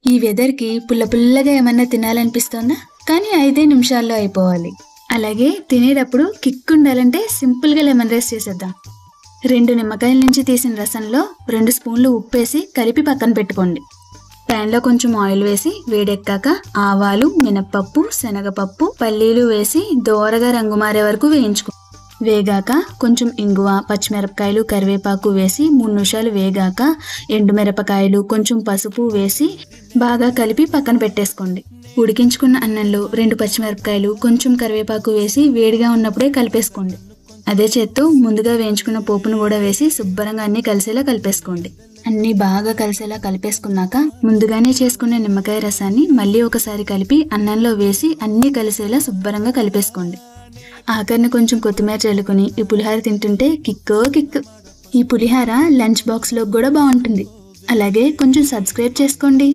ఈ వెదర్కి పుల్ల పుల్లగా ఏమన్నా తినాలనిపిస్తోందా? కానీ 5 నిమిషాల్లో అయిపోవాలి. అలాగే తినేటప్పుడు కిక్ ఉండాలంటే సింపుల్గా లెమన్ రైస్ చేసేద్దాం. 2 నిమ్మకాయల నుంచి తీసిన రసంలో 2 స్పూన్లు ఉప్పేసి కలిపి పక్కన పెట్టుకోండి. ప్యాన్లో కొంచెం ఆయిల్ వేసి వేడెక్కాక ఆవాలు, మినప్పప్పు, శనగపప్పు, పల్లీలు వేసి దోరగా రంగు మారే వరకు వేయించుకోండి. వేగాక కొంచెం ఇంగువ, పచ్చిమిరపకాయలు, కరివేపాకు వేసి 3 నిమిషాలు వేగాక ఎండుమిరపకాయలు, కొంచెం పసుపు వేసి బాగా కలిపి పక్కన పెట్టేసుకోండి. ఉడికించుకున్న అన్నంలో 2 పచ్చిమిరపకాయలు, కొంచెం కరివేపాకు వేసి వేడిగా ఉన్నప్పుడే కలిపేసుకోండి. అదే చేత్తో ముందుగా వేయించుకున్న పోపును కూడా వేసి శుభ్రంగా అన్నీ కలిసేలా కలిపేసుకోండి. అన్నీ బాగా కలిసేలా కలిపేసుకున్నాక ముందుగానే చేసుకున్న నిమ్మకాయ రసాన్ని మళ్ళీ ఒకసారి కలిపి అన్నంలో వేసి అన్నీ కలిసేలా శుభ్రంగా కలిపేసుకోండి. ఆఖరిని కొంచెం కొత్తిమీర చల్లుకుని ఈ పులిహార తింటుంటే కిక్కో కిక్. ఈ పులిహార లంచ్ బాక్స్లో కూడా బాగుంటుంది. అలాగే కొంచెం సబ్స్క్రైబ్ చేసుకోండి.